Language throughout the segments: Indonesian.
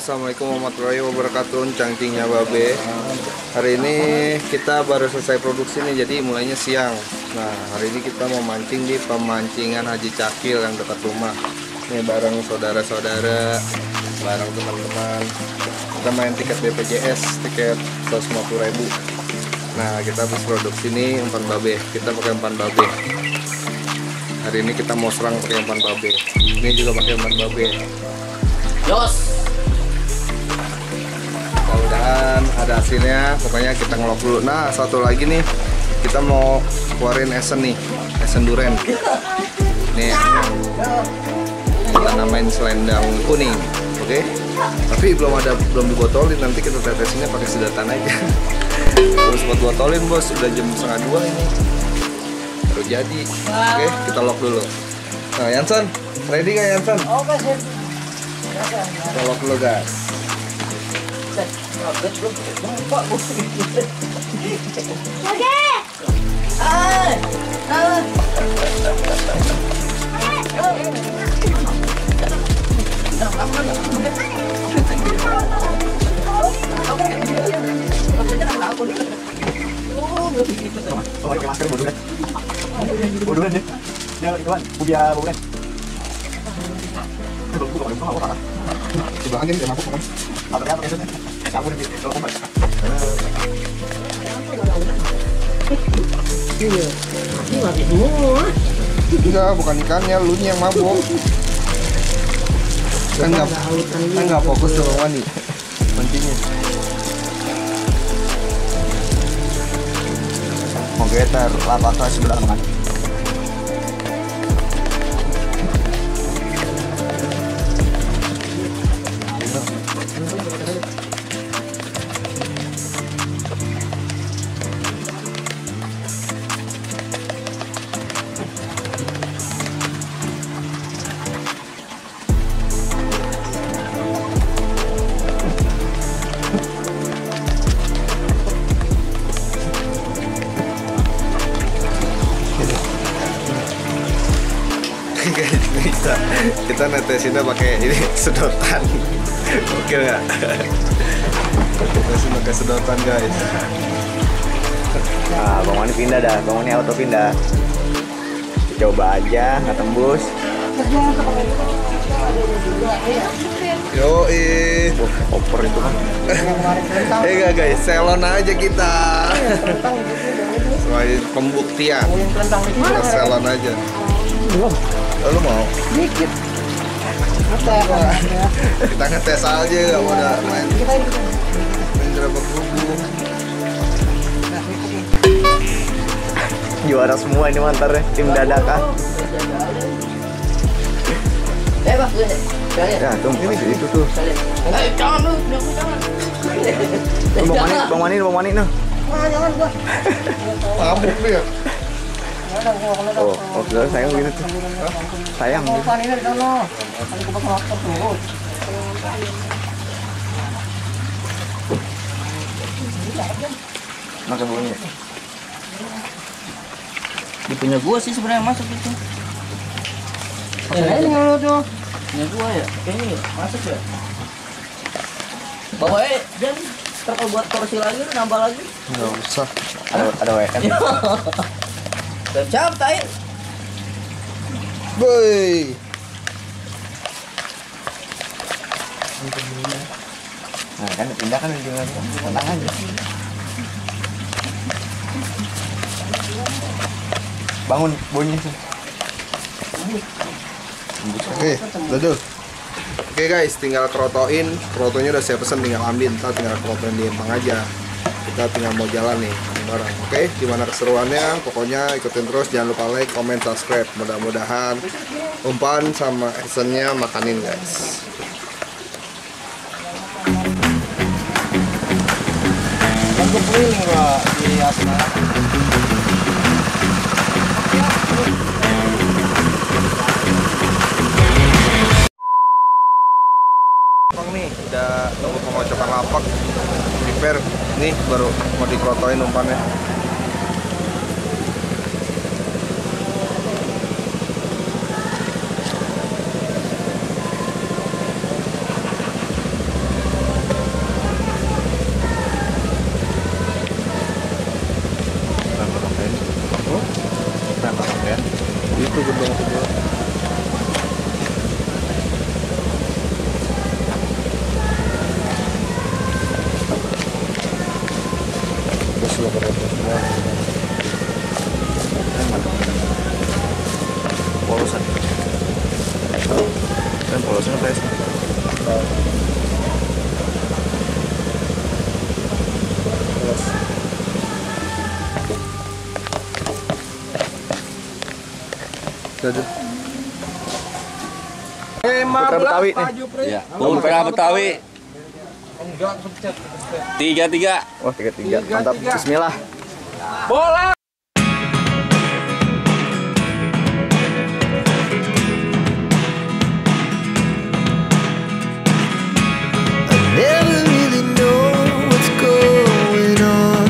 Assalamualaikum warahmatullahi wabarakatuh. Cangcingnya Babe. Hari ini kita baru selesai produksi nih, jadi mulainya siang. Nah, hari ini kita mau mancing di pemancingan Haji Cakil yang dekat rumah. Ini bareng saudara-saudara, bareng teman-teman. Kita main tiket BPJS, tiket 150.000. Nah, kita habis produksi ini umpan babe. Kita pakai umpan babe. Hari ini kita mau serang pakai umpan babe. Ini juga pakai umpan babe. Jos. Mudah-mudahan ada hasilnya. Pokoknya kita ngelok dulu. Nah, satu lagi nih, kita mau keluarin esen nih, esen duren. Nih, kita namain selendang kuning, oke? Tapi belum dibotolin. Nanti kita tetesinnya pakai sedotan aja. Terus buat botolin bos, udah jam 1:30 ini. Baru jadi. Oke, kita lock dulu. Nah, Yansen, ready gak Yansen? Oke, sih. Kita lock dulu guys. Pakai masker bodohan deh. Dia kawan, punya bodohan. Coba aja nih, mampu kan? Apa ya? Kamu nih, kalau kamu. Iya. Ini mati semua. Enggak, bukan ikannya, lu yang mabuk. Kan nggak fokus sama Wani mancingnya. Mau getar lapaknya sebelah mana? Kita netesinnya pakai ini sedotan. Oke nggak? Netesin pakai sedotan guys. Nah, Bang Wani pindah dah. Bang Wani auto pindah. Coba aja, nggak tembus. Yo Oper itu kan. enggak guys, selon aja kita. Sebagai pembuktian. Kita selon aja. Lu mau? Dikit. Kita ngetes aja, nggak mau ada main gerabak kerubung. Juara semua ini mantarnya, tim dadakan. Bang, Ya, tuh masih itu tuh. jangan lu, jangan. Tuh, Bang Wani noh. Jangan gua. Mabuk dia. Oh, sayang gitu tuh. Sayang. Mau panen di sana. Kali gua motor tuh. Makan bulunya. Di punya gua sih sebenarnya masuk itu. Ini lu tuh. Punya gua ya. Kayaknya masuk ya. Bawa jangan terkal buat porsi lagi, nambah lagi. Nggak usah. Ada WM. Siap, tai. Boy. Nah, kan pindah kan ujungnya tenang aja. Bangun bunyi tuh. Oke, duduk. Oke guys, tinggal kerotoin. Kerotonya udah saya pesen, tinggal ambil. Ntar tinggal kerotoin di empang aja. Kita tinggal mau jalan nih bareng. Oke, gimana keseruannya? Pokoknya ikutin terus. Jangan lupa like, comment, subscribe. Mudah-mudahan umpan sama actionnya makanin guys. Gue keliling gua di Asma. Nih, udah nunggu pengocokan lapak. Prepare nih, baru mau dikerotoin umpannya. Terus ngetes. Terus. Jadi. Putra Betawi nih. Ya. Putra Betawi. Enggak pencet. 3-3. Wah, 3-3. Mantap. Bismillah. Bola. Never really know what's going on.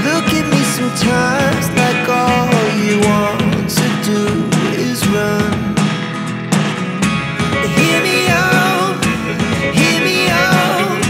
Look at me sometimes like all you want to do is run. Hear me out, hear me out.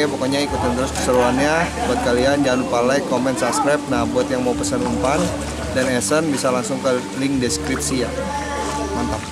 Oke, pokoknya ikutin terus keseruannya. Buat kalian jangan lupa like, comment, subscribe. Nah, buat yang mau pesan umpan dan esen bisa langsung ke link deskripsi ya. Mantap.